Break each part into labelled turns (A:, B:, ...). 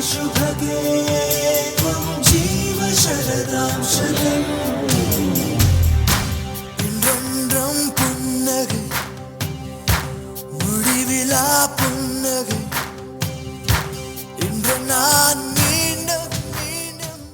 A: शुभगे त्वं जीव शरदां शतम् இன்றொன்றும் புன்னகை முடிவிலா புன்னகை இன்று நான் மீண்டும் மீண்டும்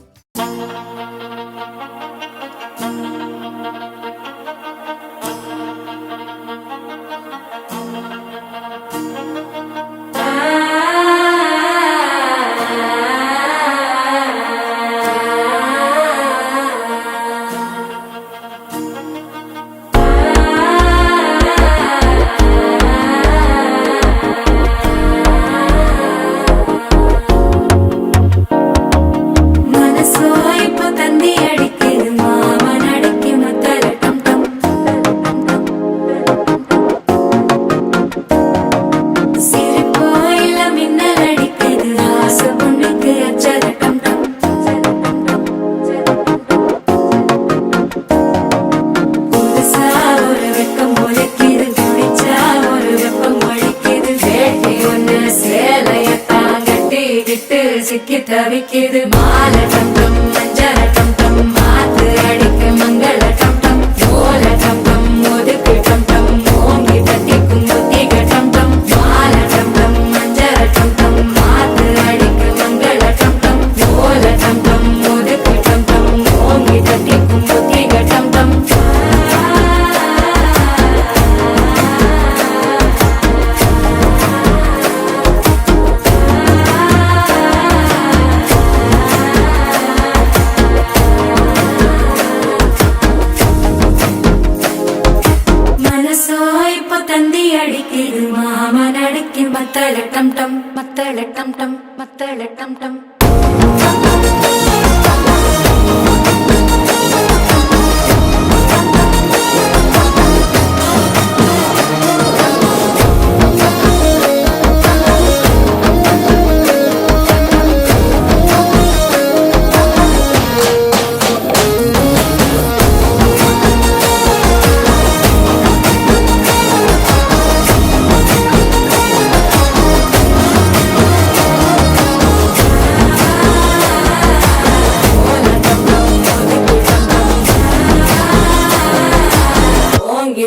A: சிக்கி தவிக்கிது மாலை டம்டம் மஞ்சள டம்டம் மாத்து அடிக்க மங்கள டம்டம் ஓல டம்டம் ஒதுக்கு டம்டம் ஓங்கி தட்டிக்கும் புத்திக டம்டம் மாலை டம்டம் மஞ்சள டம்டம் மாத்து அடிக்க மங்கள டம்டம் ஓல டம்டம் ஒதுக்கு டம்டம் ஓங்கி தட்டிக்கும் புத்திக டம்டம் அடிக்கிது மாமன் அடிக்கி மத்தள டம்டம் மத்தள டம்டம் மத்தள டம்டம்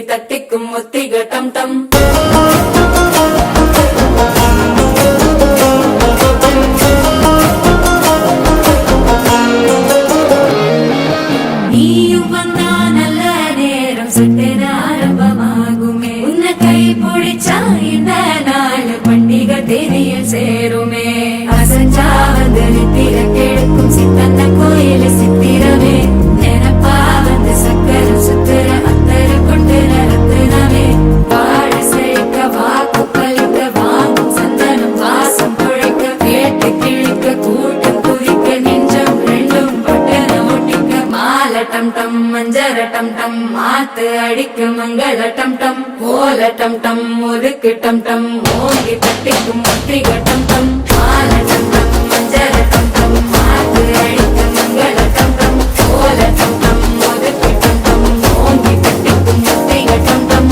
A: தட்டிக்கும் முத்திக டம்டம் நீயும் வந்தா நல்ல நேரம் சட்டென ஆரம்பமாகுமே உன்னை கை பிடிச்சா இந்த நாள் பண்டிகை தேதியில் சேருமே அசஞ்சா வந்து நித்திர கெடுக்கும் சித்தன்ன கோயில சித்திரமே நினப்பா வந்து சக்கரம் சுத்துற டம்டம் மஞ்சர டம்டம் மாத்து அடிக்க மங்கள டம்டம் ஓல டம்டம் ஒதுக்கு டம்டம் ஓங்கி தட்டிக்கும் முத்திக டம்டம் மால டம்டம் மஞ்சர டம்டம் மாத்து அடிக்க மங்கள டம்டம் ஓல டம்டம் ஒதுக்கு டம்டம் ஓங்கி தட்டிக்கும் முத்திக டம்டம்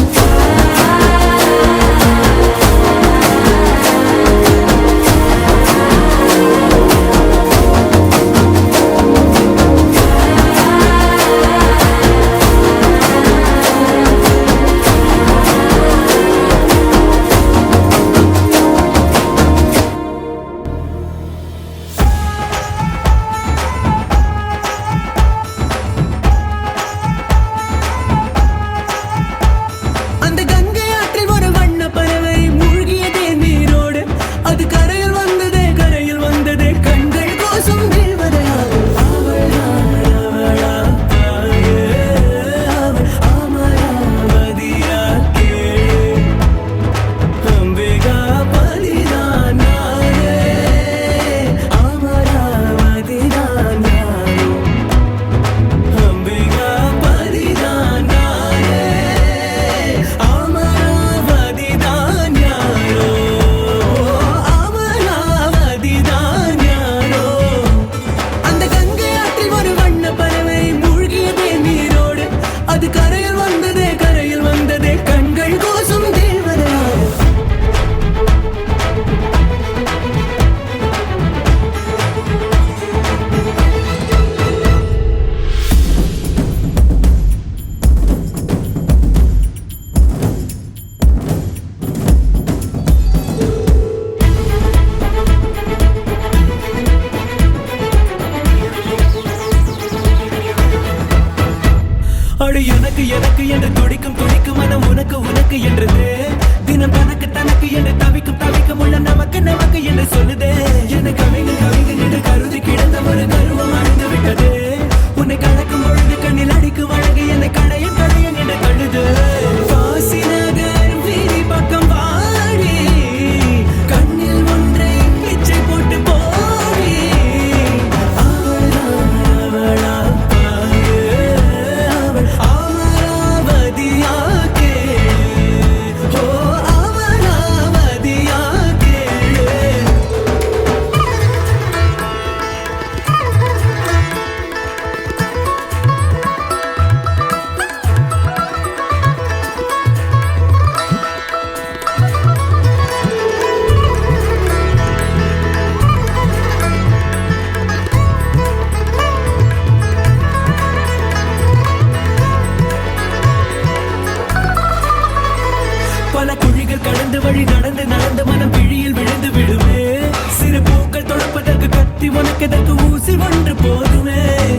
B: பிடிக்கதற்கு ஊசி ஒன்று போதுமே.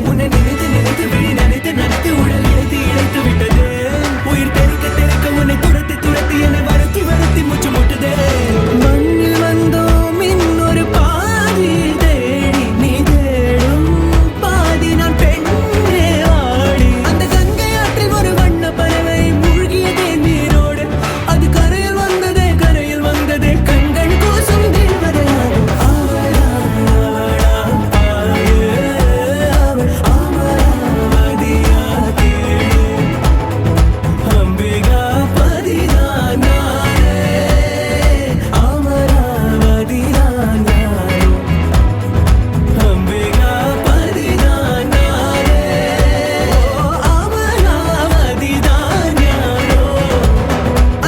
B: உன்னை நினைத்து நினைத்து விழி நினைத்து நினைத்து உடல் இழைத்து இழைத்து விட்டது. உயிர் தெறிக்க தெறிக்க உன்னை துரத்தி துரத்தி என்னை வருத்தி வருத்தி முச்சு முட்டுதே. மண்ணில் வந்தோம் இன்னொரு பாதி தேடி, நீ தேடும் பாதி நான் பெண்ணே ஆடி. அந்த கங்கை ஆற்றில் ஒரு வண்ண பறவை மூழ்கியதே நீரோடு. அது கரையில் வந்ததே கரையில் வந்ததே கண்கள் கூசும் தேவதையாக. அவளா அவளா ஆயே அவள் அமராவதியா கேளு. அம்பிகா பதிதான் நானே, அமராவதிதான் நானே. அம்பிகா பதிதான் நானே, அமராவதிதான் யாரோ.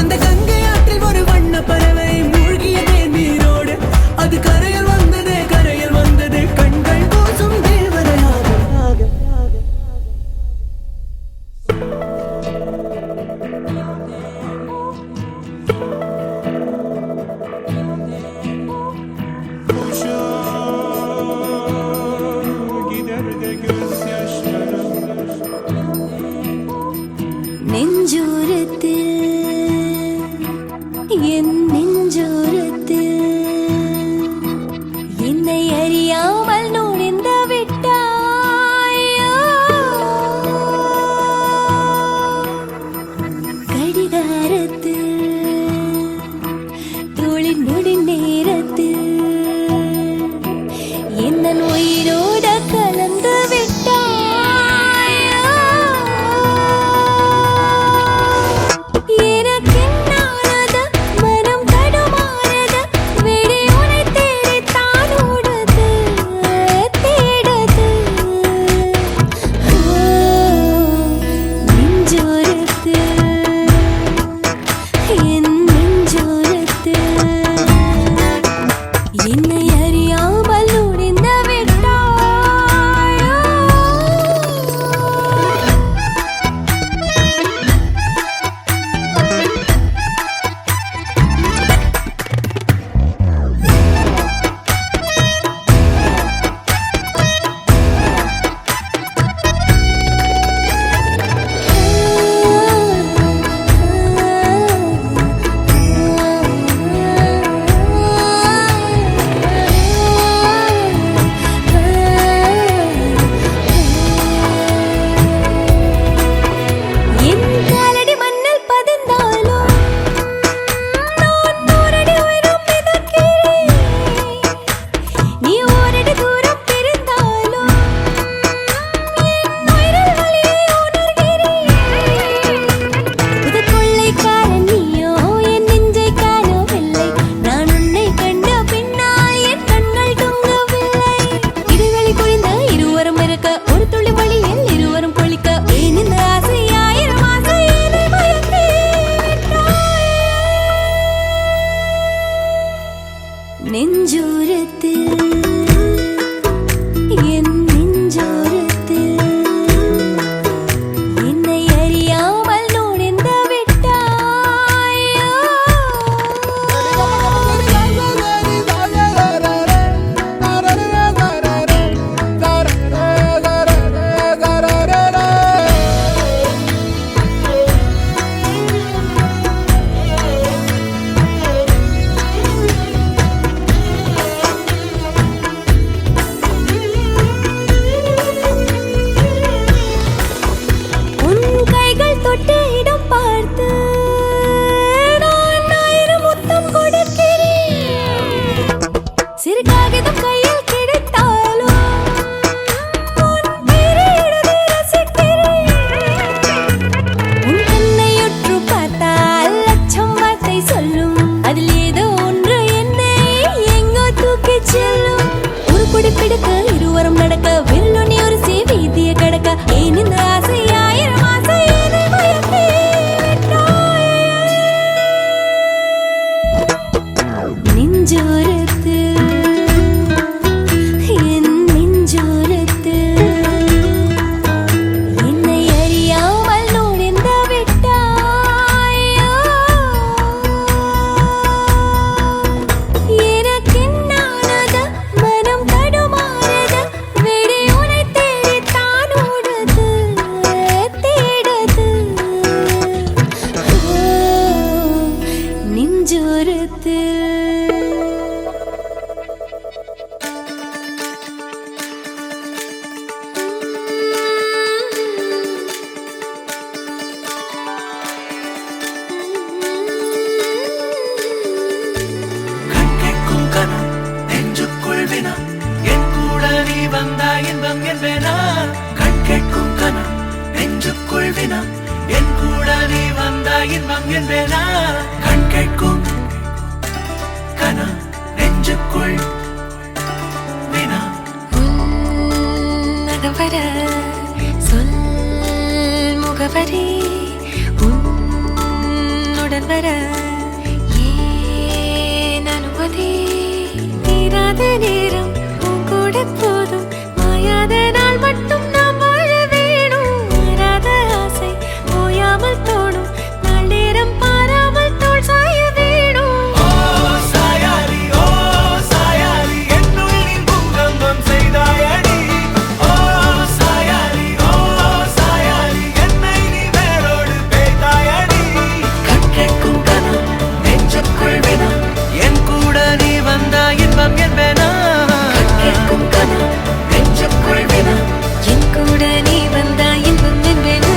B: அந்த கங்கை ஆற்றில் ஒரு வண்ண பறவை மூழ்கியதே நீரோடு. அது கரையில் வந்ததே கரையில் வந்ததே கண்கள் கூசும் தேவதையாக.
C: Gider de gözyaşlarım.
D: நெஞ்சோரத்தில் என் நெஞ்சோரத்தில் என்னை அறியாமல் நுழைந்து விட்டாயோ. கடிகாரத்தில் தோளின் நொடி நேரத்தில் என்ன உயிரோட கலந்து விட்டாயோ. எனக்கென்னானது மனம் தடுமாறுது, விழி உனை தேடித்தான் ஓடுது தேடுது. நெஞ்சோரத்தில் என் நெஞ்சோரத்தில் என்னை அறியாமல் நுழைந்து விட்டாயோ.
B: இன்பம் என்பேனா கண் கேட்கும் கனா நெஞ்சுக்குள் வினா
D: நகவர சொல் முகவரி உன்னுடன் வர ஏன் அனுமதி தீராத நேரம் உன் கூட போதும் மாயாத நாள் மட்டும் நாம் வாழ வேணும் மாறாத ஆசை ஓயாமல் தோணும் நாள் நேரம் பாராமல் தோள் சாய வேணும்
B: ஓ சாயாரி என்னுள் நீ பூகம்பம் செய்தாயடி ஓ சாயாரி என்னை நீ வேரோடு பேய்த்தாயடி கண் கேட்கும் கனா நெஞ்சுக்குள் வினா என் கூட நீ வந்தா இன்பம் என்பேனா கண் கேட்கும் கனா நெஞ்சுக்குள் வினா
D: என் கூட நீ வந்தா இன்பம் என்பேனா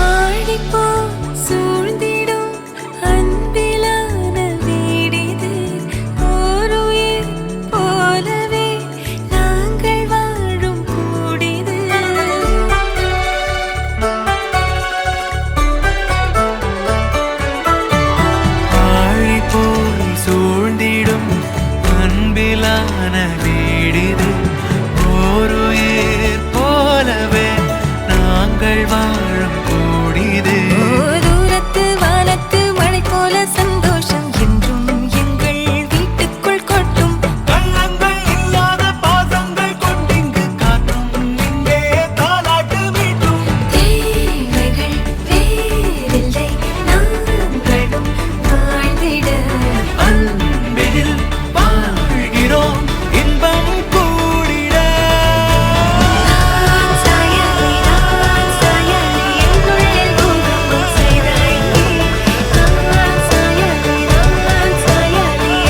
D: ஆடிப்போ சூழ்ந்திடும் அன்பிலான வீடிது ஓருயிர் போலவே நாங்கள் வாழும் கூடிது
B: ஆழி போல் சூழ்ந்திடும் அன்பிலான வீடிது ஓருயிர் போலவே நாங்கள் வாழும் கூடிது
D: தூரத்து வானத்து மழை போல சந்தோஷம் என்றும் எங்கள் வீட்டுக்குள் கொட்டும்
B: கள்ளங்கள் இல்லாத பாசங்கள் கொண்டிங்கு காற்றும் இங்கே தாலாட்டு மீட்டும்
D: தேவைகள் வேறில்லை நாங்களும் வாழ்ந்திட
B: அன்பினில் வாழ்கிறோம் இன்பம் கூடிட
D: நான் சாயலி என்னுள்ளே பூகம்பம் செய்தாய் நான் சாயலி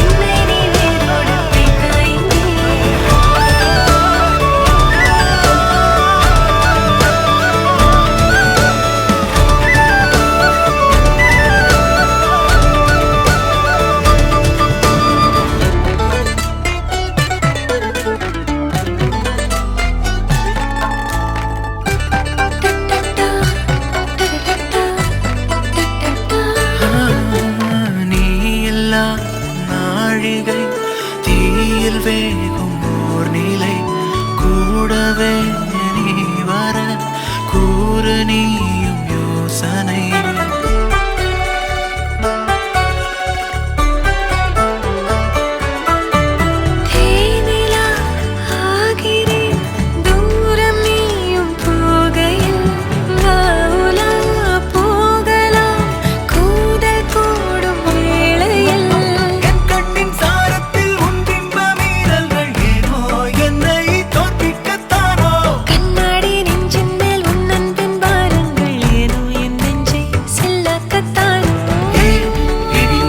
D: என்னை நீ வேரோடு வைத்தாய்
B: நீ இல்லா நாழிகை தீயில் வேகும் ஓர் நிலை கூடவே நீ வர கூறு நீயும் யோசனை
D: தேனிலா ஆகிறேன் தூரம் நீயும் போகையில் வாவுலா போகலாம் கூடல் கூடும் வேளையில்
B: என் கண்ணின் சாரத்தில் உன் பிம்ப மீறல்கள் ஏனோ என்னை தோற்பிக்கத்தானோ
D: கண்ணாடி நெஞ்சின் மேல் உன் அன்பின் பாரங்கள் ஏனோ என் நெஞ்சை செல்லாக்கத்தானோ
B: இனி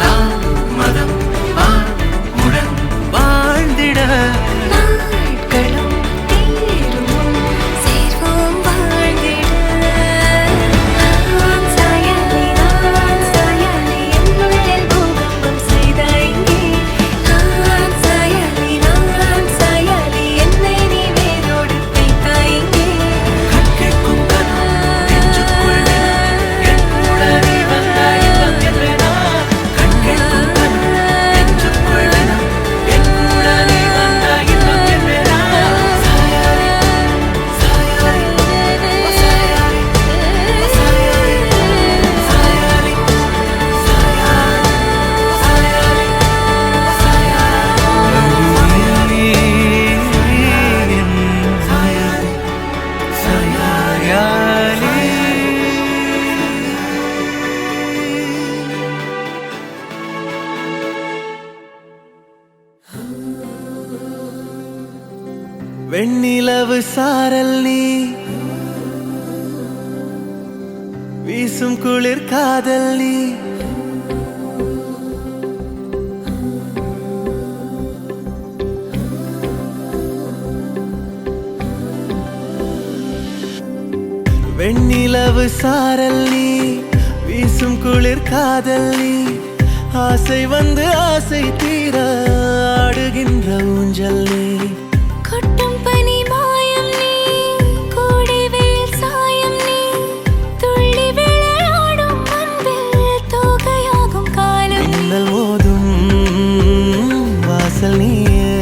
B: தாமதம் உடன் வாழ்ந்திட
D: நாட்களும் தீரும் சேர்வோம் வாழ்ந்திட நான் சாயலி என்னுள்ளே பூகம்பம் செய்தாய் நான் சாயலி என்னை நீ வேரோடு வைத்தாய்
B: கண் கேட்கும் கனா நெஞ்சுக்குள் வினா என் கூட நீ வந்தா இன்பம் என்பேனா கண் கேட்கும் கனா நெஞ்சுக்குள் வினா என் கூட நீ வந்தா இன்பம் என்பேனா சாயாரி சாயாரி சாயாரி சாயாரி வெண்ணிலவு சாரல் நீ வீசும் குளிர் காதல் நீ வெண்ணிலவு சாரல் நீ வீசும் குளிர் காதல் நீ ஆசை வந்து ஆசை தீர ஆடுகின்ற ஊஞ்சல் நீ
D: கொட்டும் பனி மாயம் நீ கோடை வெயில் சாயம் நீ துள்ளி விளையாடும் அன்பில் தோகையாகும் காலம் நீ.
B: மின்னல் மோதும் வாசல் நீயே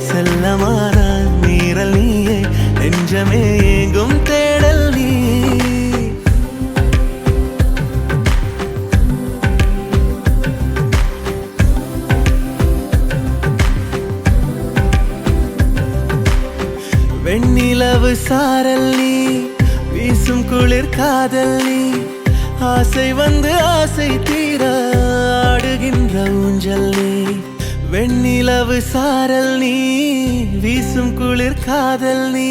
B: செல்லமான நீரல் நீயே நெஞ்சமே எங்கும் தேடல் நீ வெண்ணிலவு சாரல் நீ வீசும் குளிர் காதல் நீ ஆசை வந்து ஆசை தீர ஆடுகின்ற ஊஞ்சல் நீ வெண்ணிலவு சாரல் நீ வீசும் குளிர் காதல் நீ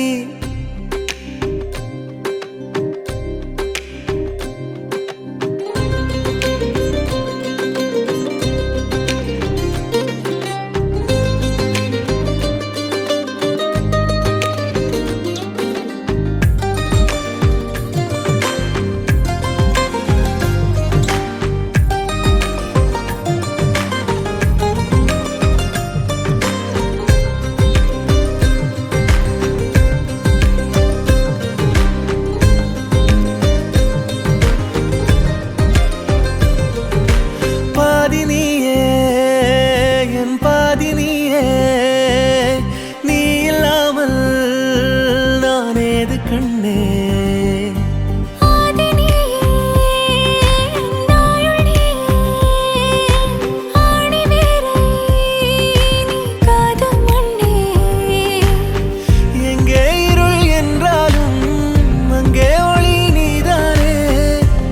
B: பாதினியே என் பாதினியே நீ இல்லாமல் நான் ஏது கண்ணே
D: ஆதி நீயே, நாயுள் நீயே, ஆணி வேரை நீ காதும் மண்ணே.
B: எங்கே இருள் என்றாலும் அங்கே ஒளி நீதானே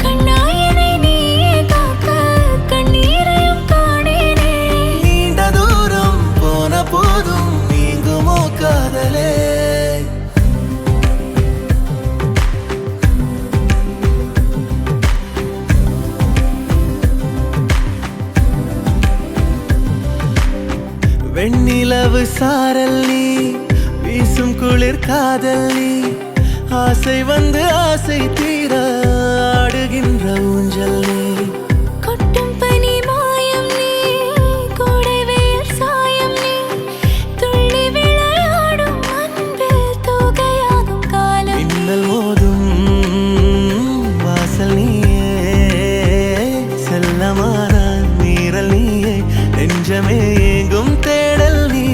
D: கண்ணாயினை நீயே காக்க கண்ணீரையும் காணேனே.
B: நீண்ட தூரம் போன போதும் நீங்குமோ காதலே வெண்ணிலவு சாரல் நீ வீசும் குளிர் காதல் நீ ஆசை வந்து ஆசை தீர ஆடுகின்ற ஊஞ்சல் நீ
D: கொட்டும் பனி மாயம் நீ கோடை வெயில் சாயம் நீ துள்ளி விளையாடும் அன்பில் தோகையாகும் காலம் நீ.
B: மின்னல் மோதும் வாசல் நீயே செல்லமான நீரல் நீயே நெஞ்சமே எங்கும் தேடல் நீ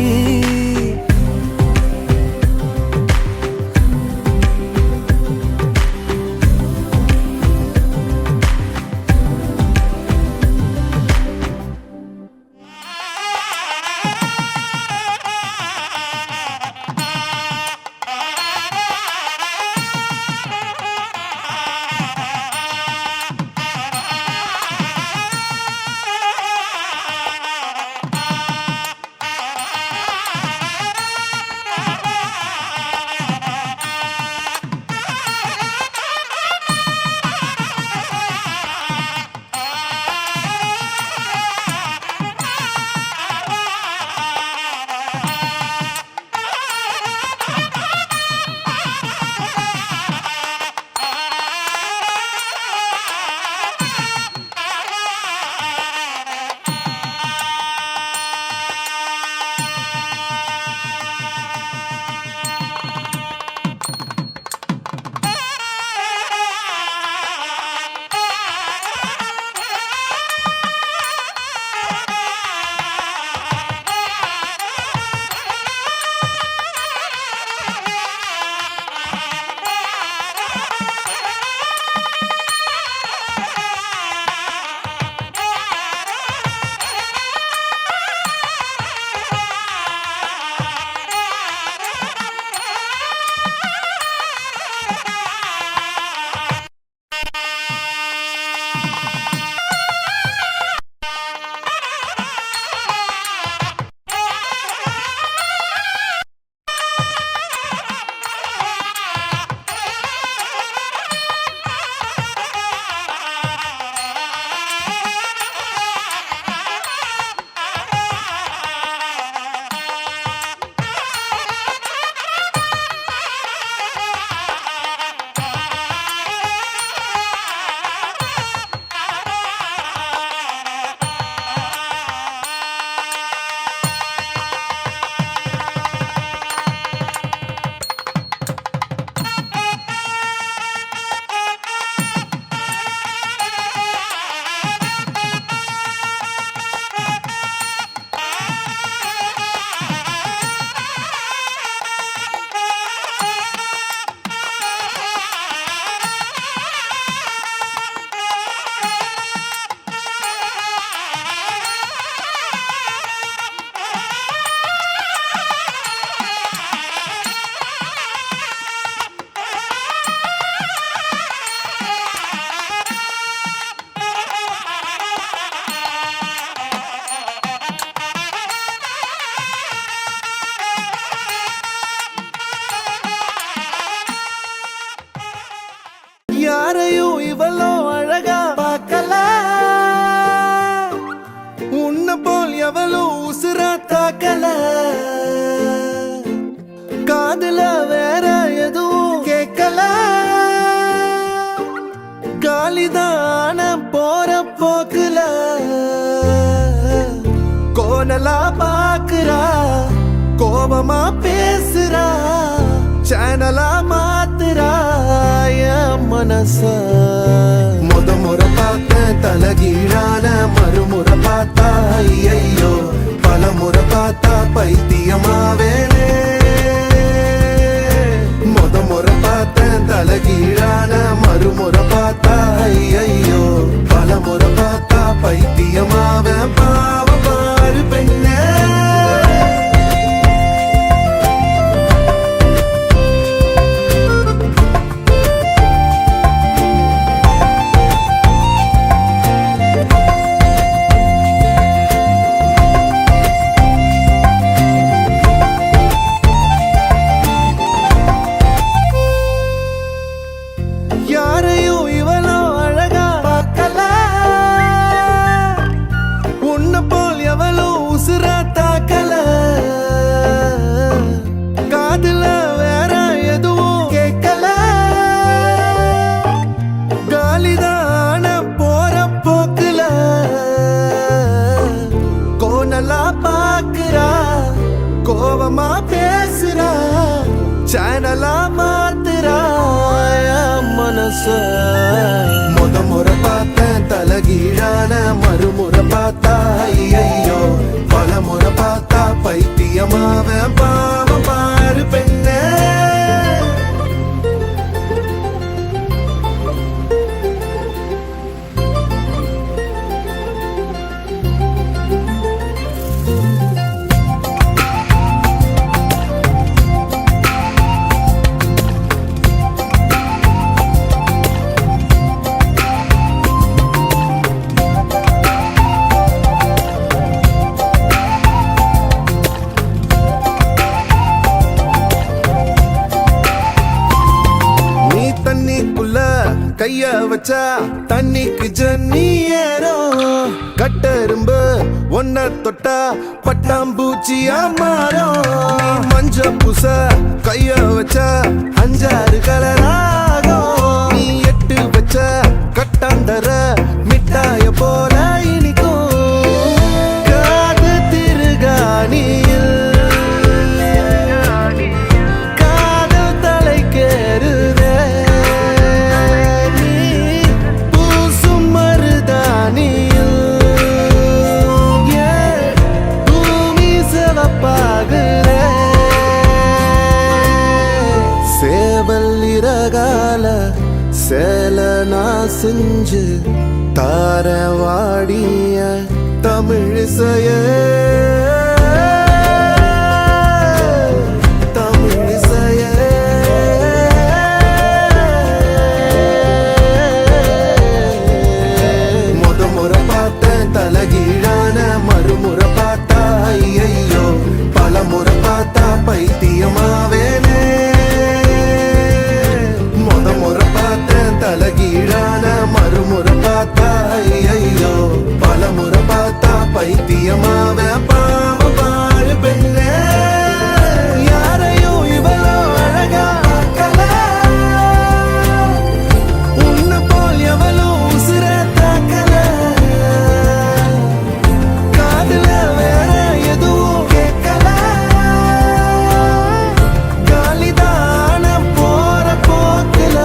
B: கோணலா பாக்குறா, கோபமா பேசுறா, சேனலா மாத்துறா என் மனச. முறை பார்த்த தலகீழான மறுமுறை பார்த்தா ஐயோ, பல முறை பார்த்தா பைத்தியமாவேனே. முறை பார்த்த தலகீழான மறுமுறை பார்த்தா ஐயோ, பல முறை பார்த்தா பைத்தியமாவே. பாவ பாரு பெண்ணே. யாரையும் இவளோ அழகா பார்க்கல, உன்னை போல் எவளோ உசுரா தாக்கல. காதுல வேற எதுவும் கேட்கல, காலிதான போற போக்குல. கோணலா பாக்குறா, கோவமா பேசுறா, சேனலா மாத்துறா மனச. முறை பார்த்த தலகீழான மறுமுறை பார்த்தா ஐயோ, பல முறை பார்த்தா பைத்தியமாவ. பாவ பாரு பெண்ணே. தண்ணிக்குள்ள கைய வச்சா தண்ணிக்கு ஜன்னி ஏறும். கட்டெரும்பு ஒன்ன தொட்டா பட்டாம்பூச்சியா மாறும். மஞ்ச பூச கைய வச்சா 5-6 கலராகும். நீ எட்டு வச்ச கட்டாந்தர மிட்டாய போல இனிக்கும். காது திருகாணியில் காதல் தலைக்கேறுதே. சேவல் சேல நான் செஞ்சு தார வாடிய தமிழிசைய. முறை பார்த்த தலகீழான மறுமுறை பார்த்தா ஐயோ, பல முறை பார்த்தா பைத்தியமாவேனே. முறை பார்த்த தலகீழான மறுமுறை பார்த்தா ஐயோ, பல முறை பார்த்தா பைத்தியமாவே. பாவ பாரு பெண்ணே. யாரையும் இவளோ அழகா பார்க்கல, உன்னை போல் எவளோ உசுர தாக்கல. காதுல வேற எதுவும் கேட்கல, காலிதான போற போக்குல.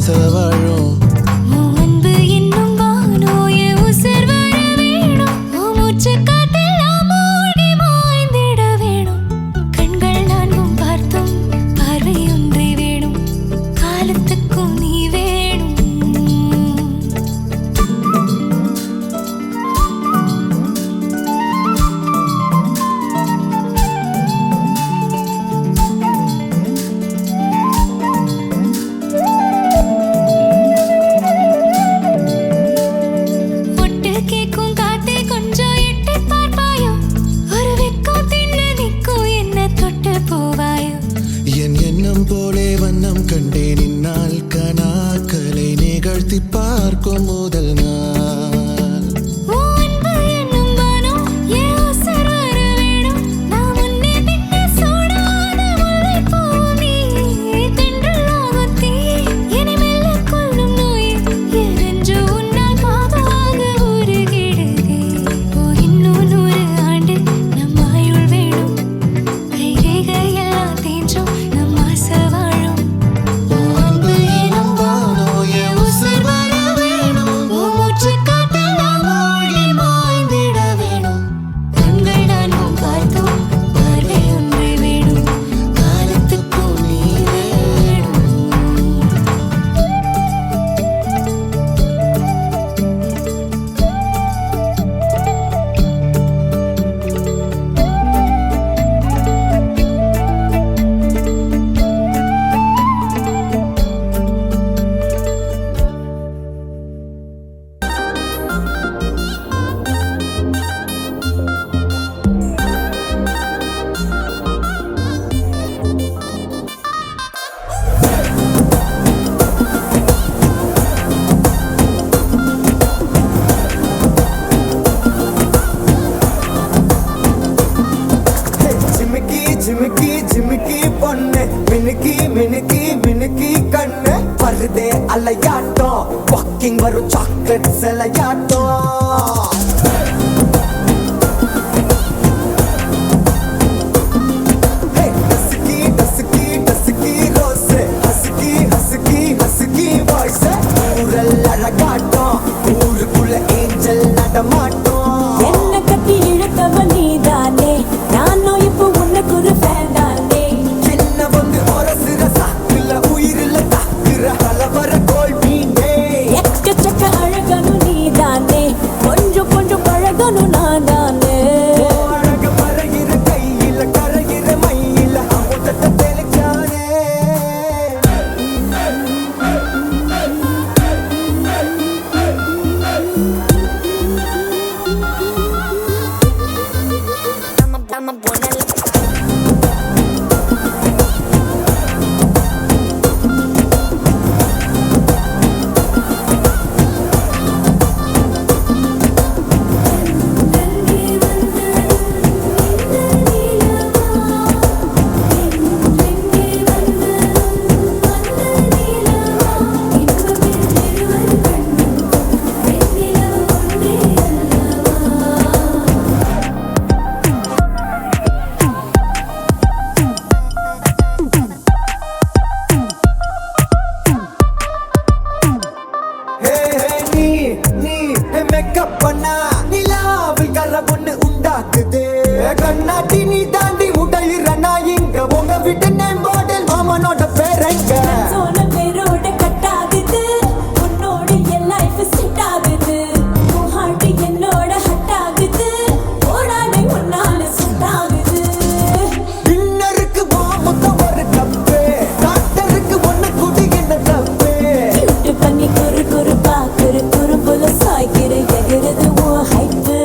B: ஆசை வாழும்
D: உன் அன்பு என்னும் வானோய உசுர் வர வேணும் உன் மூச்சு காத்தெல்லாம் மூழ்கி மாய்ந்திட வேணும் கண்கள் நான்கும் பார்த்தும் பார்வை ஒன்றே வேணும் காலத்துக்கும் நீ வேணும் ஒட்டு கேக்கும் காத்தே கொஞ்சம் எட்டி பார்ப்பாயோ ஒரு வெக்கம் தின்ன நிற்கும் என்ன தொட்டு போவாயோ
B: என் எண்ணம் போலே வண்ணம் கண்டேன் இந்நாள் கனாக்களை நிகழ்த்தி பார்க்கும் முதல் நாள்
D: உன் அன்பு என்னும் வானம் என் உசுர் வர வேணும் நான் முன்னே பின்னே சூடாத முல்லைப்பூ நீ தென்றலாகும் தீ என்னை மெல்ல கொல்லும் நோய் என் நெஞ்சு உன்னால் பாவாக உருகிடுதே ஓ இன்னும் 100 ஆண்டு நம் ஆயுள் வேணும் கைரேகையெல்லாம் தேஞ்சும் நம் ஆசை வாழும் உன் அன்பு எனும் வானோய உசுர் வர வேணும் உன் மூச்சு காத்தெல்லாம் மூழ்கி மாய்ந்திட வேணும் கண்கள் நான்கும் பார்த்தும் பார்வை ஒன்றே வேணும் காலத்துக்கும் நீ வேணும்
E: ஜிமிக்கி ஜிமிக்கி ஜிமிக்கி பொண்ணு மினுக்கி மினுக்கி மினுக்கி கண்ணு வருதே அலையாட்டம் வாக்கிங் வரும் சாக்லேட் சிலையாட்டம் டசுக்கி டசுக்கி டசுக்கி ரோஸ் ஹசுக்கி ஹசுக்கி ஹசுக்கி வாய்ஸ் ஊரல் அழகாட்டம் ஊருக்குள்ள ஏஞ்சல் நடமாட்டம்
F: என்ன கட்டி இழுத்தவ நீதானே நானும் இப்போ உனக்கு ஒரு ஃபேன் தானே
E: என்ன வந்து ஒரசுற சாக்குல உயிரில தாக்குற கலவர கோல் மீனே
F: எக்கச்சக்க அழகனும் நீதானே கொஞ்சம் கொஞ்சம் பழகனும் நான் தானே
E: அழக பறகிற கையில கரைகிற மயில அமுதத்தை தெளிச்சானே மேக்கப் பண்ணா நிலாவில் கர பொண்ணு உண்டாக்குது கண்ணாட்டி நீ தாண்டி உடையிறனா இங்க உங்க விட்டு நேம் பாட்டில் மாமனோட பேரங்க
F: சோன பேரோட கட்டாகுது உன்னோட என் லைஃப் செட் ஆகுது உன் ஹார்ட் என்னோட ஹட் ஆகுது ஓடானே உன்னால செட் ஆகுது
E: டின்னருக்கு மொத்தம் ஒரு கப்பு டாக்டருக்கு ஒண்ணு குடி என்ன தப்பு
F: கியூட் பண்ணி குறு குறு பாக்குற குறு போல சாய்க்கிற எகிறது உன் ஹைப்பு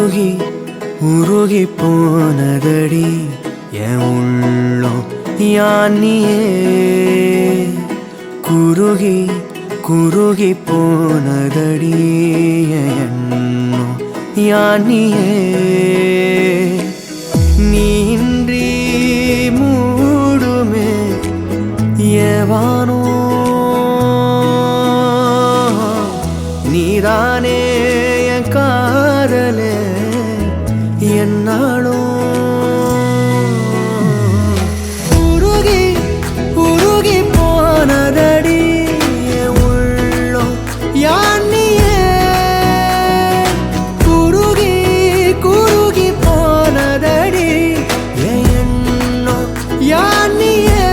B: உருகி உருகி போனதடி என் உள்ளம் யானியே குருகி குருகி போனதடி என் எண்ணம் யானியே நீன்றி மூடுமே ஏவானோ நீதானே என் காதலே என்னாலும் உருகி உருகி போனதடி என் உள்ளம் யானியே குருகி குருகி போனதடி என் எண்ணம் யானியே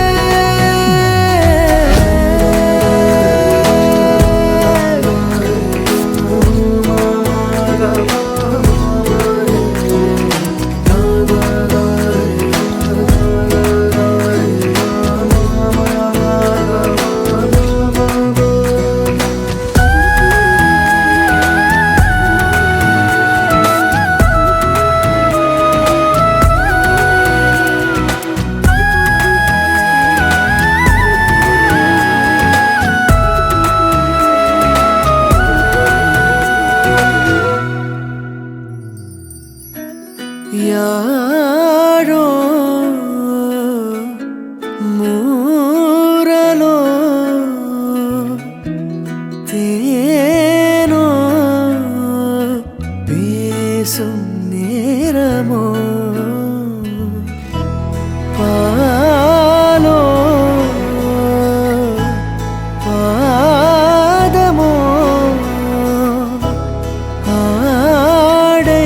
B: யாரோ மூரலோ தேனோ பேசும் நேரமோ பாலோ பாதமோ ஆடை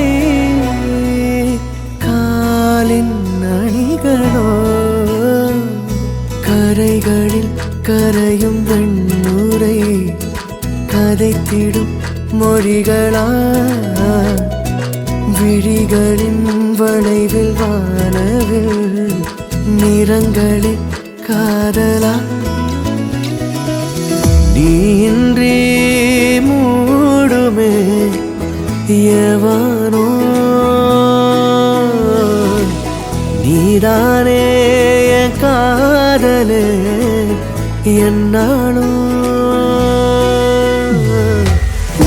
B: காலின் அணிகளோ கரைகளில் கரையும் வெண்ணுரை கதைத்திடும் மொழிகளா விழிகளின் வளைவில் வானவில் நிறங்களில் காதலா நீன்றி மூடுமே எவனோ நீதானே என் காதலே என்னாலும்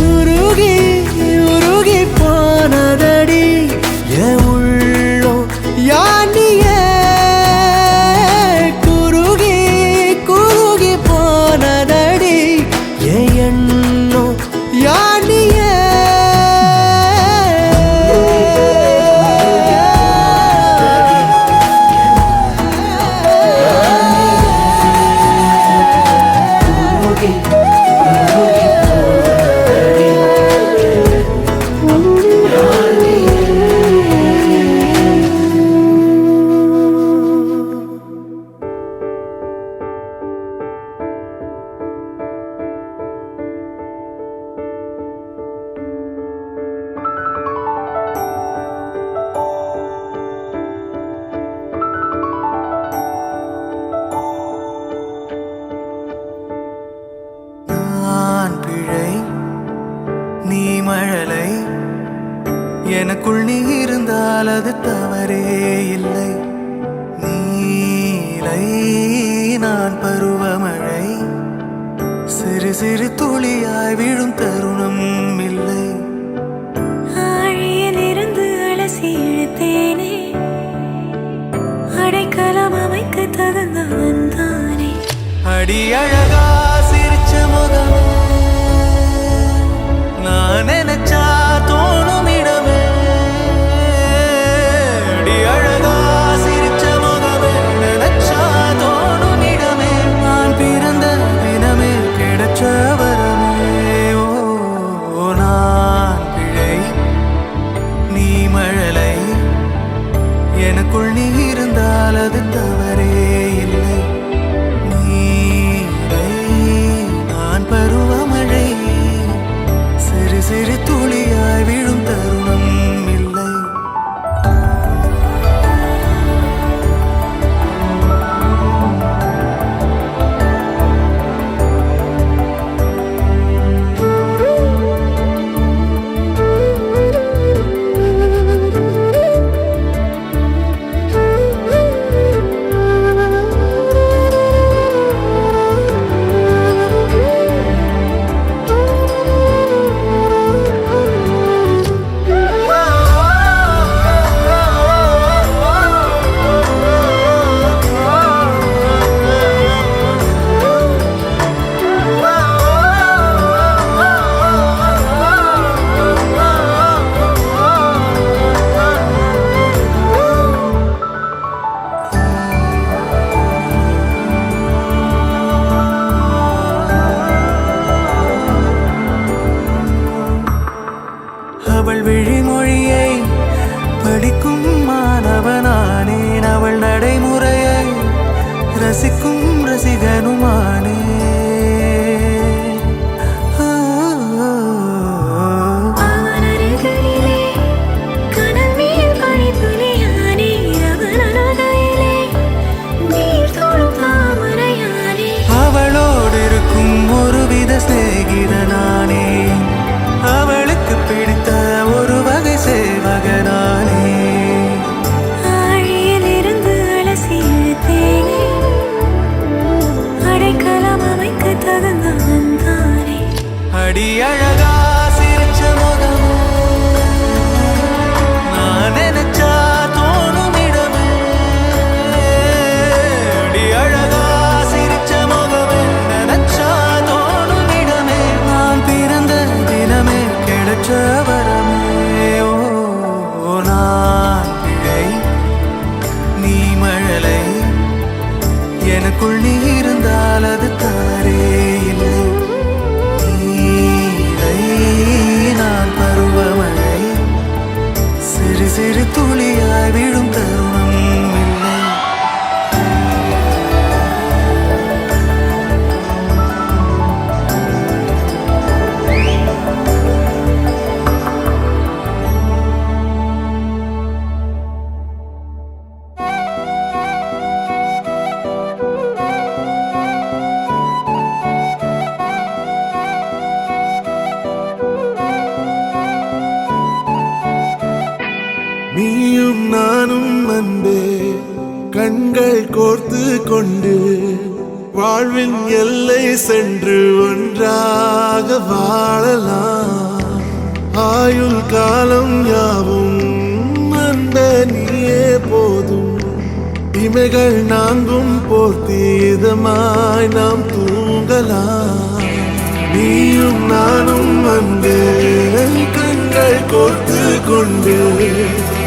B: உருகி உருகி போனதடி என் உள்ளம் யானியே குருகி குருகி போனதடி என் எண்ணம் யானியே நீ மழலை எனக்குள் நீ இருந்தால் அது தவறே இல்லை நீலை நான் பருவமழை சிறு சிறு துளியாய் விழும் தருணம் இல்லை
D: ஆழியிலிருந்து அலசி இழுத்தேனே அடைக்கலம் அமைக்க தகுந்தவன் தானே
B: அடி அழகா சிரிச்ச முகமே நான் நினைச்சா தோணும் இடமே அடி அழகா சிரிச்ச முகமே நினைச்சா தோணும் இடமே நான் பிறந்த தினமே கிடைச்ச வரமே ஓ நான் பிழை நீ மழலை எனக்குள் நீ இருந்தால் அது தவறே இல்லை நீலை அடி அழகா சிரிச்ச முகமே நான் நினைச்சா தோணும் இடமே அடி அழகா சிரிச்ச முகமே நினைச்சா தோணும் இடமே நான் பிறந்த தினமே கிடைச்ச வரமே ஓ நான் பிழை நீ மழலை எனக்குள் நீ இருந்தால் அது தாரே இல்லை நீலை நான் பருவமழை சிறு சிறு துளியாய் விழும் தருணம் இல்லை
G: நீயும் நானும் அன்பே கண்கள் கோர்த்து கொண்டு வாழ்வின் எல்லை சென்று ஒன்றாக வாழலாம் ஆயுள் காலம் யாவும் அன்பே நீயே போதும் இமைகள் நான்கும் போர்த்தி இதமாய் நாம் தூங்கலாம் நீயும் நானும் அன்பே கண்கள் கோர்த்து கொண்டு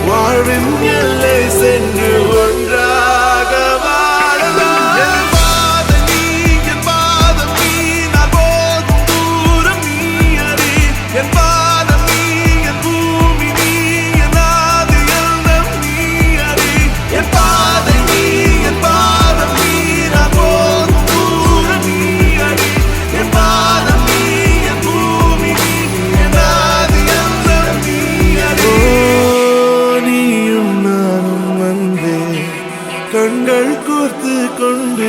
G: வாழ்வின் எல்லை சென்று ஒன்றாக வாழலாம் என் பாதம் நீ என் பாதம் நீ நான் போகும் தூரம் நீ அறி என் பாதம் நீ என் பூமி நீ என் ஆதி எல்லாம் நீ அறி என் பாதம் நீ என் பாதம் நீ நான் போகும் தூரம் நீ அறி என் பாதம் நீ என் பூமி நீ என் ஆதி எல்லாம் நீ அறி நீயும் நானும் வந்தே கண்கள் கோர்த்து கொண்டு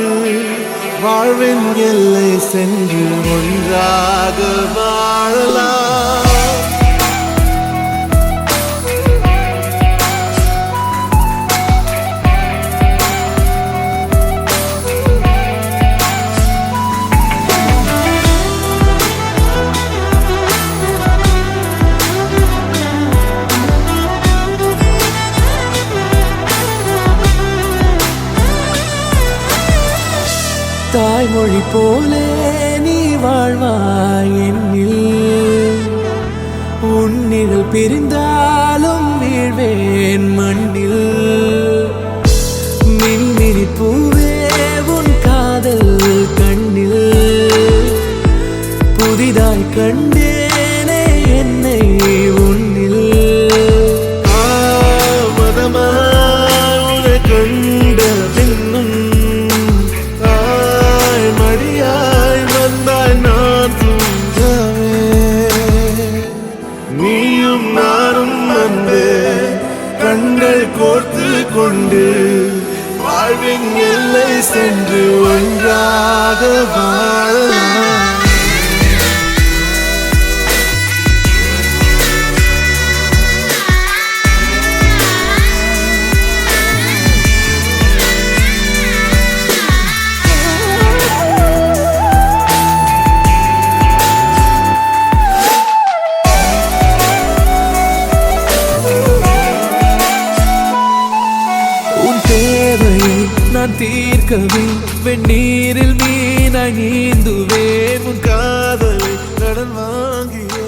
G: வாழ்வின் எல்லை சென்று ஒன்றாக வாழலாம்
B: தாய்மொழி போலே நீ வாழ்வாய் என்னில் உன்னிகள் பிரிந்தாலும் வீழ்வேன் மண்ணில் மின்மினி பூவே உன் காதல் கண்ணில் புதிதாய் கண்டேனே என்னை உன்னில்
G: ஆவதமாய் கண்ட பின்னும் மடியாய் வந்தாய் நான் தூங்கவே நீயும் நானும் வந்தே கண்கள் கோர்த்து கொண்டு வாழ்வின் எல்லை சென்று ஒன்றாக வாழலாம்
B: நான் தீர்க்கவே வெந்நீரில் மீனாய் நீந்துவேன்
G: காதலை கடன் வாங்கிய